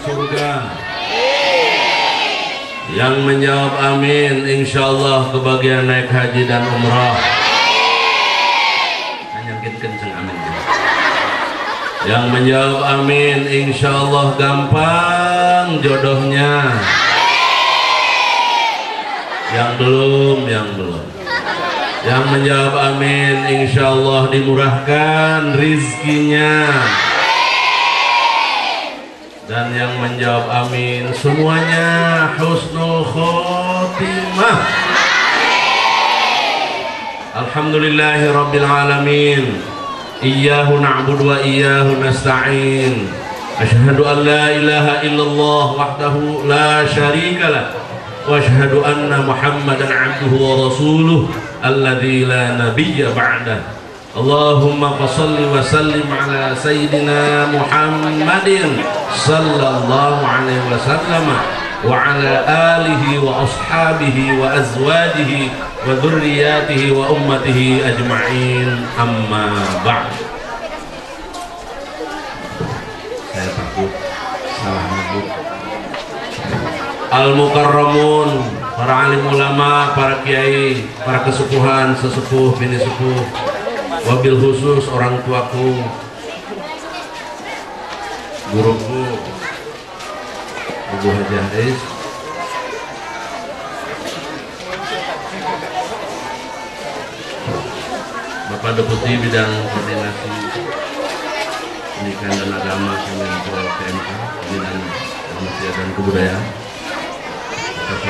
surga? Yang menjawab amin, insyaallah kebagian naik haji dan umrah. Hanya kenceng amin. Yang menjawab amin, insyaallah gampang jodohnya. Yang belum. Yang menjawab amin, insyaallah dimurahkan rizkinya. Dan yang menjawab amin semuanya husnul khotimah. Alhamdulillahi rabbil alamin. Iyyahu na'budu wa iyyahu nasta'in. Asyhadu an la ilaha illallah wahdahu la syarikalah wa asyhadu anna Muhammadan 'abduhu wa rasuluh alladzi la nabiyya ba'dah. Allahumma salli wa sallim ala sayyidina Muhammadin sallallahu alaihi wasallam wa ala alihi wa ashabihi wa azwajihi wa dzurriyyatihi wa ummatihi ajma'in, amma ba'd. Saya takut salah nyebut. Al-mukarramun, para alim ulama, para kiai, para kesepuhan, sesepuh, bini sepuh, wabil khusus orang tuaku, guruku, Ibu Haji Haris, Bapak Deputi Bidang Koordinasi Pendidikan dan Agama Kemenko PMK Bidang Manusia dan Kebudayaan, Pak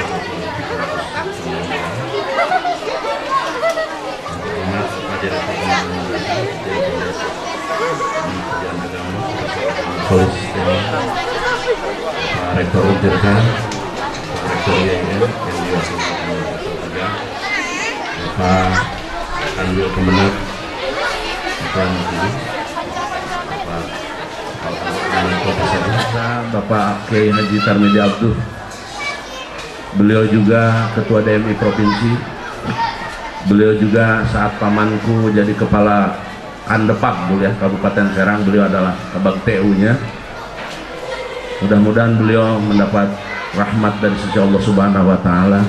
Rektor Untirkan, Pak Rektor IAIN yang diwakilkan Bapak Kanwil Kemenag, Bapak Kiai Haji Tarmedi Abduh, beliau juga Ketua DMI Provinsi, beliau juga saat pamanku jadi kepala Kandepak ya, Kabupaten Serang, beliau adalah Kabag TU-nya. Mudah-mudahan beliau mendapat rahmat dari sisi Allah Subhanahu wa taala.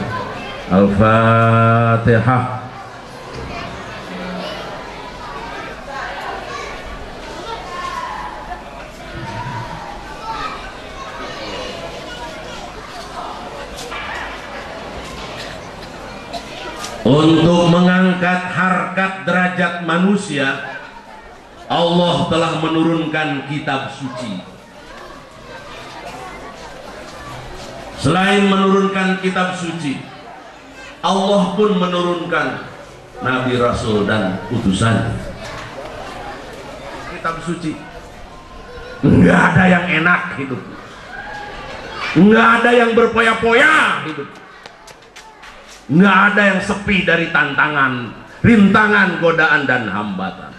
Al-Fatihah. Untuk mengangkat harkat derajat manusia, Allah telah menurunkan kitab suci. Selain menurunkan kitab suci, Allah pun menurunkan Nabi, Rasul, dan utusan. Kitab suci, nggak ada yang enak hidup, nggak ada yang berpoya-poya hidup, nggak ada yang sepi dari tantangan, rintangan, godaan, dan hambatan.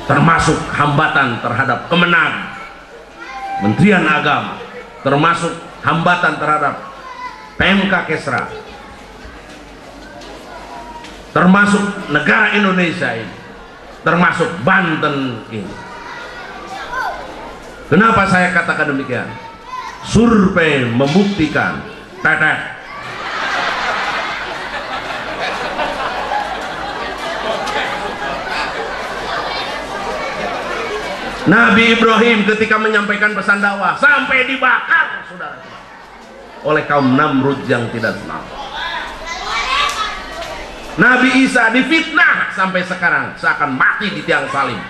Termasuk hambatan terhadap kemenang Menterian Agama, termasuk hambatan terhadap PMK Kesra, termasuk negara Indonesia ini, termasuk Banten ini. Kenapa saya katakan demikian? Survei membuktikan, tetek, Nabi Ibrahim ketika menyampaikan pesan dakwah sampai dibakar, saudara, oleh kaum Namrud yang tidak senang. Nabi Isa difitnah sampai sekarang seakan mati di tiang salib.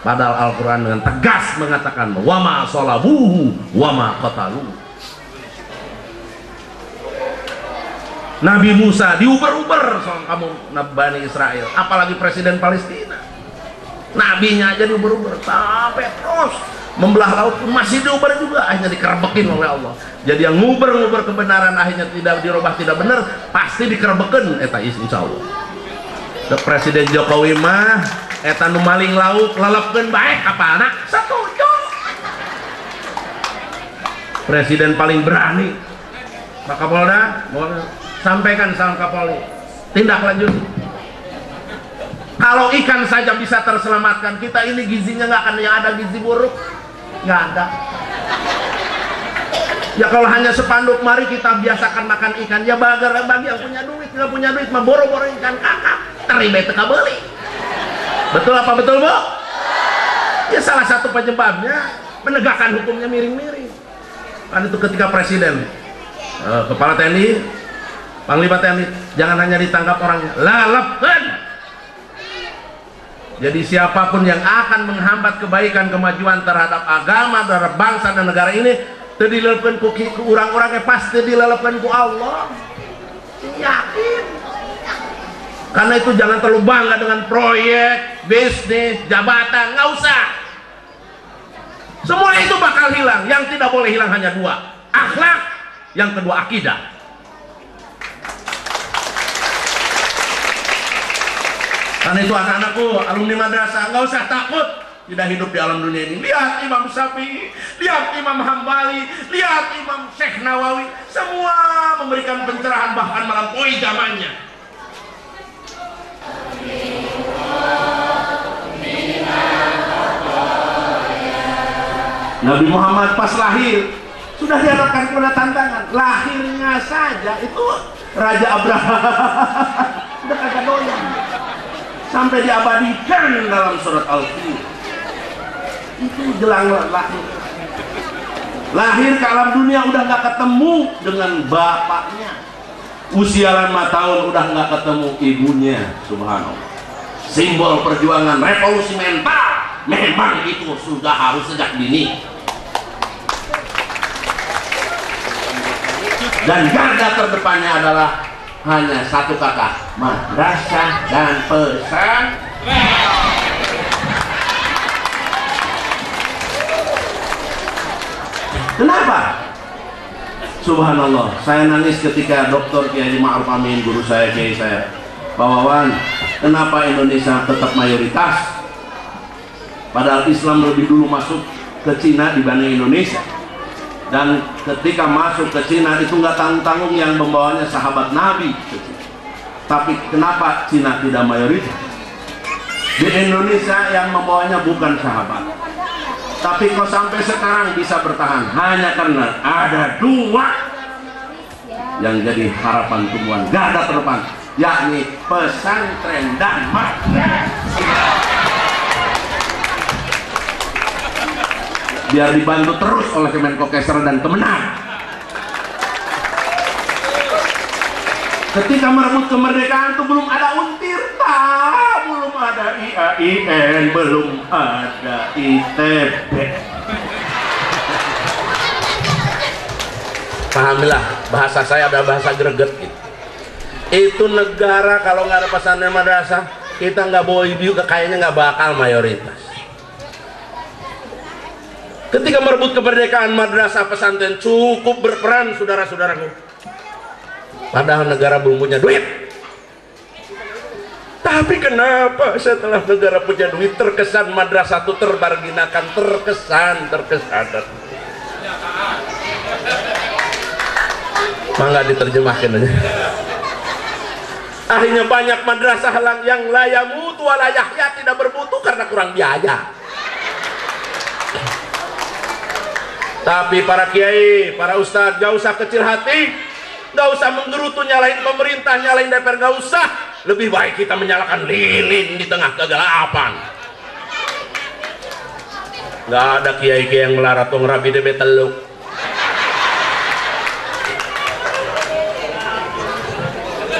Padahal Al-Quran dengan tegas mengatakan wama sholabuhu wama qataluhu. Nabi Musa diuber-uber soal kamu Bani Israel, apalagi presiden Palestina. Nabinya aja diuber-uber sampai terus membelah laut pun masih diuber juga, akhirnya dikerbekin oleh Allah. Jadi yang nguber-nguber kebenaran akhirnya tidak dirubah, tidak benar, pasti dikerbekin eta insya Allah. Presiden Jokowi mah eta nu maling lauk lelepkeun bae kapalna setuju. Presiden paling berani Pak Kapolda, sampaikan sama Kapolri tindak lanjut. Kalau ikan saja bisa terselamatkan, kita ini gizinya nggak akan yang ada gizi buruk, nggak ada. Ya kalau hanya spanduk, mari kita biasakan makan ikan. Ya bagi yang punya duit, nggak punya duit mah boro-boro ikan kakak, teribet teka beli. Betul apa betul, Bu? Ya salah satu penyebabnya penegakan hukumnya miring-miring. Kan itu ketika presiden, kepala TNI, panglima TNI, jangan hanya ditangkap orangnya, lalapkan. Jadi siapapun yang akan menghambat kebaikan kemajuan terhadap agama, terhadap bangsa dan negara ini, dilalapkan ku orang-orangnya pasti dilalapkan ku Allah. Yakin. Karena itu jangan terlalu bangga dengan proyek, bisnis, jabatan, nggak usah. Semua itu bakal hilang. Yang tidak boleh hilang hanya dua, akhlak, yang kedua akidah. Karena itu anak-anakku, alumni madrasah, nggak usah takut tidak hidup di alam dunia ini. Lihat Imam Syafi'i, lihat Imam Hambali, lihat Imam Syekh Nawawi, semua memberikan pencerahan bahkan melampaui zamannya. Nabi Muhammad pas lahir sudah dihadapkan kepada tantangan. Lahirnya saja itu Raja Abraham udah kagak doyan, sampai diabadikan dalam surat Al-Fil. Itu jelang lahir. Lahir ke alam dunia udah nggak ketemu dengan bapaknya. Usia 5 tahun udah nggak ketemu ibunya. Subhanallah. Simbol perjuangan revolusi mental memang itu sudah harus sejak dini. Dan garda terdepannya adalah hanya satu kata, madrasah dan pesantren. Kenapa? Subhanallah, saya nangis ketika Dr. Kiai Ma'ruf Amin, guru saya, Kiai saya, Pak Wawan, kenapa Indonesia tetap mayoritas? Padahal Islam lebih dulu masuk ke Cina dibanding Indonesia. Dan ketika masuk ke Cina itu nggak tanggung-tanggung yang membawanya sahabat Nabi. Tapi kenapa Cina tidak mayoritas? Di Indonesia yang membawanya bukan sahabat. Tapi kok sampai sekarang bisa bertahan hanya karena ada dua yang jadi harapan tumbuhan garda terdepan, yakni pesantren dan madrasah. Biar dibantu terus oleh Kemenkopol dan Kemenang. Ketika merebut kemerdekaan itu belum ada Untirta, belum ada IAIN, belum ada ITB. Pahamilah, bahasa saya ada bahasa greget gitu. Itu negara kalau nggak ada pesantren madrasah, kita nggak bawa ibu, kayaknya nggak bakal mayoritas. Ketika merebut kemerdekaan, madrasah pesantren cukup berperan, saudara-saudaraku. Padahal negara belum punya duit. Tapi kenapa setelah negara punya duit terkesan madrasah itu terbarginakan, terkesan. Mangga diterjemahkan aja. Akhirnya banyak madrasah yang layamut wala yahya, tidak bermutu karena kurang biaya. Tapi para kiai, para ustadz, gak usah kecil hati, gak usah menggerutu nyalain pemerintah, nyalain DPR, gak usah. Lebih baik kita menyalakan lilin di tengah kegelapan. Gak ada kiai-kiai yang melarat tong rabi de beteluk.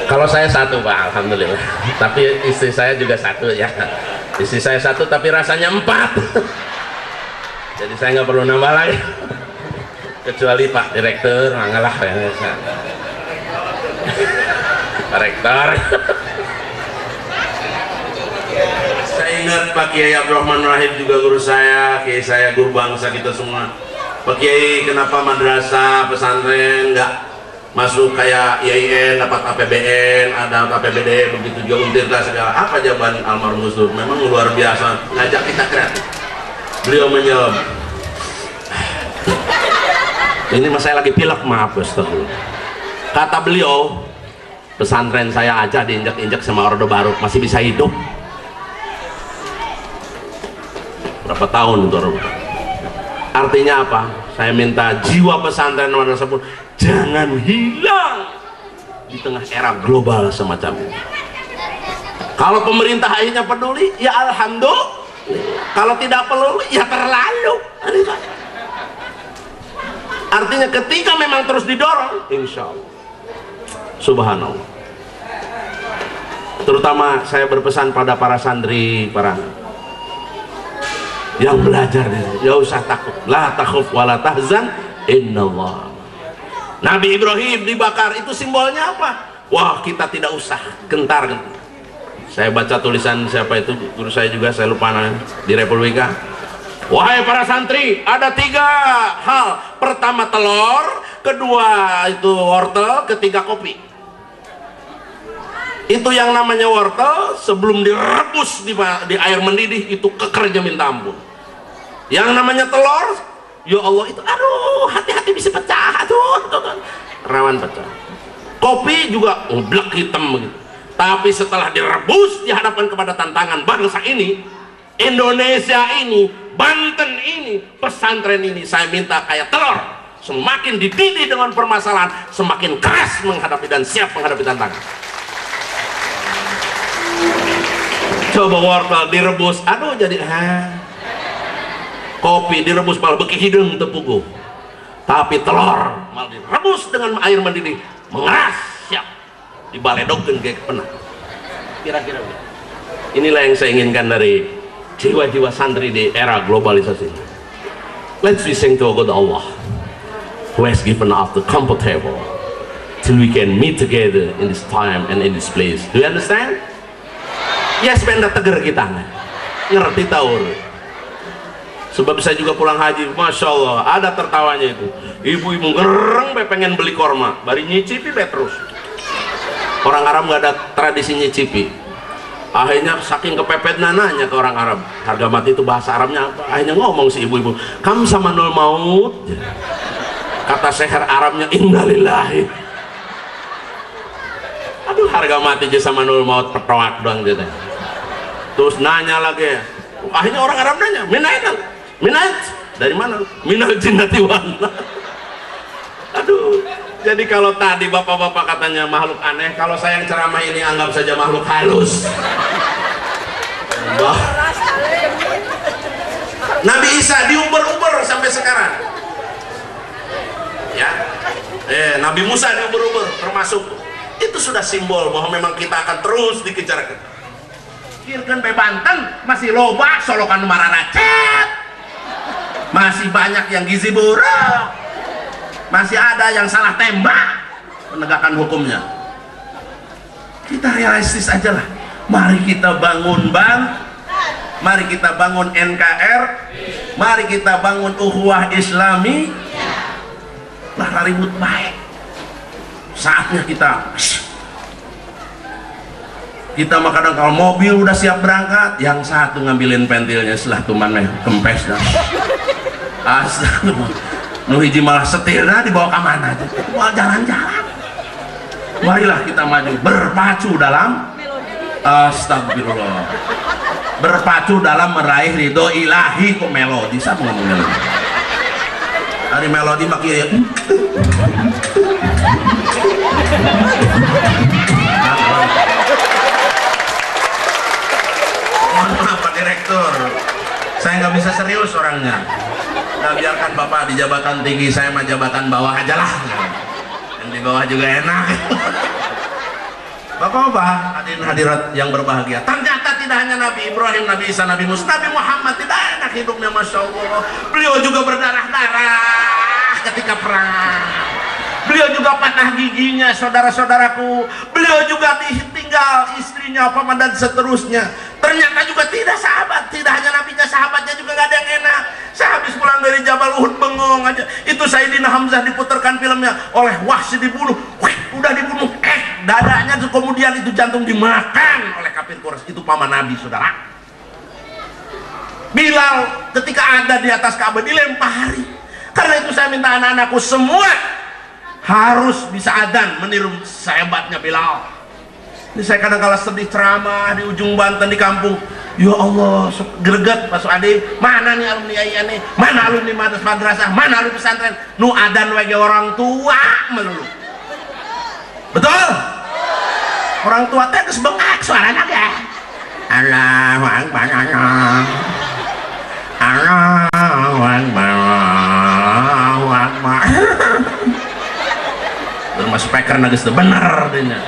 Kalau saya satu, Pak, alhamdulillah. Tapi istri saya juga satu ya. Istri saya satu tapi rasanya 4. Jadi saya nggak perlu nambah lagi, kecuali Pak Direktur, ngalah ya, Pak Rektor. Saya ingat Pak Kiai Abdurrahman Rahim juga guru saya, Kiai saya guru bangsa kita semua. Pak Kiai, kenapa madrasah pesantren nggak masuk kayak IAIN, dapat APBN, ada APBD, begitu juga Untirta segala? Apa jawaban almarhum Gus Dur? Memang luar biasa, ngajak kita kreatif. Beliau menjawab, ini mas saya lagi pilek, maaf Ustaz. Kata beliau, pesantren saya aja diinjak-injak sama Orde Baru masih bisa hidup. Berapa tahun itu? Artinya apa? Saya minta jiwa pesantren madrasah pun jangan hilang di tengah era global semacam ini. Kalau pemerintah akhirnya peduli, ya alhamdulillah. Kalau tidak peduli, ya terlalu. Artinya ketika memang terus didorong, insya Allah, subhanallah. Terutama saya berpesan pada para santri, para yang belajar, ya usah takut, la takhuf wa la tahzan, innallah. Nabi Ibrahim dibakar, itu simbolnya apa? Wah, kita tidak usah gentar. Saya baca tulisan siapa itu, guru saya juga, saya lupa namanya, di Republika. Wahai para santri, ada 3 hal. Pertama telur, kedua itu wortel, ketiga kopi. Itu yang namanya wortel sebelum direbus di air mendidih itu kekernya minta ampun. Yang namanya telur, ya Allah itu, aduh, hati-hati bisa pecah, aduh, rawan pecah. Kopi juga ngeblek hitam begitu. Tapi setelah direbus dihadapkan kepada tantangan bangsa ini, Indonesia ini, Banten ini, pesantren ini, saya minta kayak telur, semakin dididih dengan permasalahan, semakin keras menghadapi dan siap menghadapi tantangan. Coba wortel direbus, aduh jadi kopi direbus malah beki hidung tepugu. Tapi telur malah direbus dengan air mendidih, mengeras, siap dibaledogkeun kayak pernah. Kira-kira inilah yang saya inginkan dari jiwa-jiwa santri di era globalisasi. Let's be thankful to God Allah who has given us the comfortable till we can meet together in this time and in this place. Do you understand? Yes, benda teger kita ngerti taur. Sebab saya juga pulang haji, masya Allah, ada tertawanya itu. Ibu-ibu gereng pengen beli korma, bari nyicipi terus. Orang Arab nggak ada tradisi nyicipi. Akhirnya saking kepepet nanya ke orang Arab, harga mati itu bahasa Arabnya apa? Akhirnya ngomong si ibu-ibu, kamu sama nul maut. Kata seher Arabnya innalillahi. Aduh, harga mati aja sama nul maut petoak doang gitu. Terus nanya lagi, akhirnya orang Arab nanya, minat dari mana? Minal jinnati wan. Aduh, jadi kalau tadi bapak-bapak katanya makhluk aneh, kalau saya yang ceramah ini anggap saja makhluk halus. Nabi Isa diuber-uber sampai sekarang. Ya, Nabi Musa diuber-uber termasuk. Itu sudah simbol bahwa memang kita akan terus dikejar. Kirkan be Banten masih loba solokan mararacet, masih banyak yang gizi buruk, masih ada yang salah tembak penegakan hukumnya. Kita realistis aja lah. Mari kita bangun mari kita bangun NKR, mari kita bangun ukhuwah Islami. Lah ribut baik. Saatnya kita mah kadang kalau mobil udah siap berangkat, yang satu ngambilin pentilnya setelah tuman kempes dah. Astagfirullah. Nu hiji malah setir dah dibawa ke mana aja. Mau jalan-jalan. Marilah kita maju berpacu dalam astagfirullah. Berpacu dalam meraih ridho ilahi. Kok melodi siapa ngomong melodi? Hari melodi makin ya. Maaf Pak Direktur, saya nggak bisa serius orangnya. Nah, biarkan Bapak di jabatan tinggi, saya mah jabatan bawah aja lah. Yang di bawah juga enak. Bapak-bapak, hadirin hadirat yang berbahagia, ternyata tidak hanya Nabi Ibrahim, Nabi Isa, Nabi Musa, Nabi Muhammad tidak enak hidupnya, masya Allah. Beliau juga berdarah-darah ketika perang. Beliau juga patah giginya, saudara-saudaraku. Beliau juga ditinggal istrinya, paman dan seterusnya. Ternyata juga tidak sahabat, tidak hanya nabinya, sahabatnya juga gak ada yang enak. Saya habis pulang dari Jabal Uhud bengong aja. Itu Sayyidina Hamzah diputarkan filmnya oleh Wahsy dibunuh. Udah dibunuh, dadanya kemudian itu jantung dimakan oleh kafir Quraisy. Itu paman Nabi, saudara. Bilal ketika ada di atas Ka'bah dilempari. Karena itu saya minta anak-anakku semua harus bisa adzan meniru sehebatnya Bilal. Ini saya kadang-kadang sedih ceramah di ujung Banten di kampung. Ya Allah, greget masuk adi. Mana nih alumni IAIN nih? Mana alumni madrasah? Mana alumni pesantren? Nu adan wage orang tua melulu. Betul? Orang tua teh geus bengak suarana ge. Allahu Akbar. Allahu Akbar. Allahu Akbar. Terus speaker geus teu bener dina.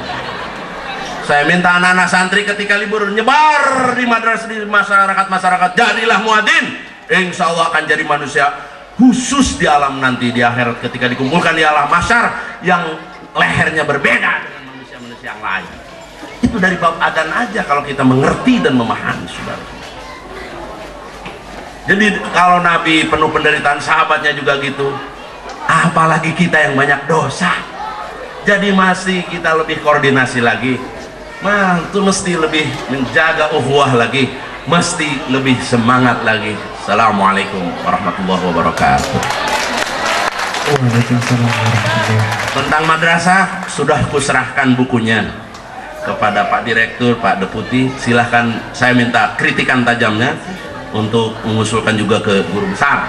Saya minta anak-anak santri ketika libur nyebar di madrasah, di masyarakat, jadilah muadzin. Insya Allah akan jadi manusia khusus di alam nanti, di akhirat ketika dikumpulkan di alam mahsyar yang lehernya berbeda dengan manusia-manusia yang lain. Itu dari bab adzan aja kalau kita mengerti dan memahami, saudara. Jadi kalau Nabi penuh penderitaan, sahabatnya juga gitu, apalagi kita yang banyak dosa. Jadi masih kita lebih koordinasi lagi. Nah, itu mesti lebih menjaga ukhuwah lagi, mesti lebih semangat lagi. Assalamualaikum warahmatullahi wabarakatuh. Waalaikumsalam warahmatullahi wabarakatuh. Tentang madrasah sudah kuserahkan bukunya kepada Pak Direktur, Pak Deputi. Silahkan, saya minta kritikan tajamnya untuk mengusulkan juga ke guru besar,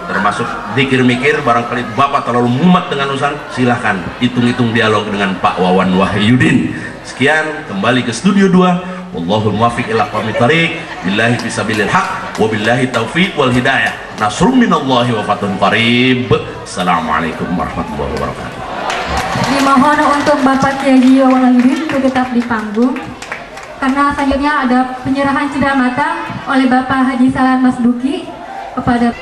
termasuk dikir mikir barangkali Bapak terlalu mumet dengan urusan, silahkan hitung-hitung dialog dengan Pak Wawan Wahyudin. Sekian, kembali ke studio 2. Wallahul muwaffiq ila aqwamit thariq. Billahi fisabilil haq wa billahi taufiq wal hidayah. Nasrun minallahi wa fathun qarib. Assalamualaikum warahmatullahi wabarakatuh. Dimohon untuk Bapak Kiai Wahyudin untuk tetap di panggung, karena selanjutnya ada penyerahan cendera mata oleh Bapak Haji Salam Mas Duki kepada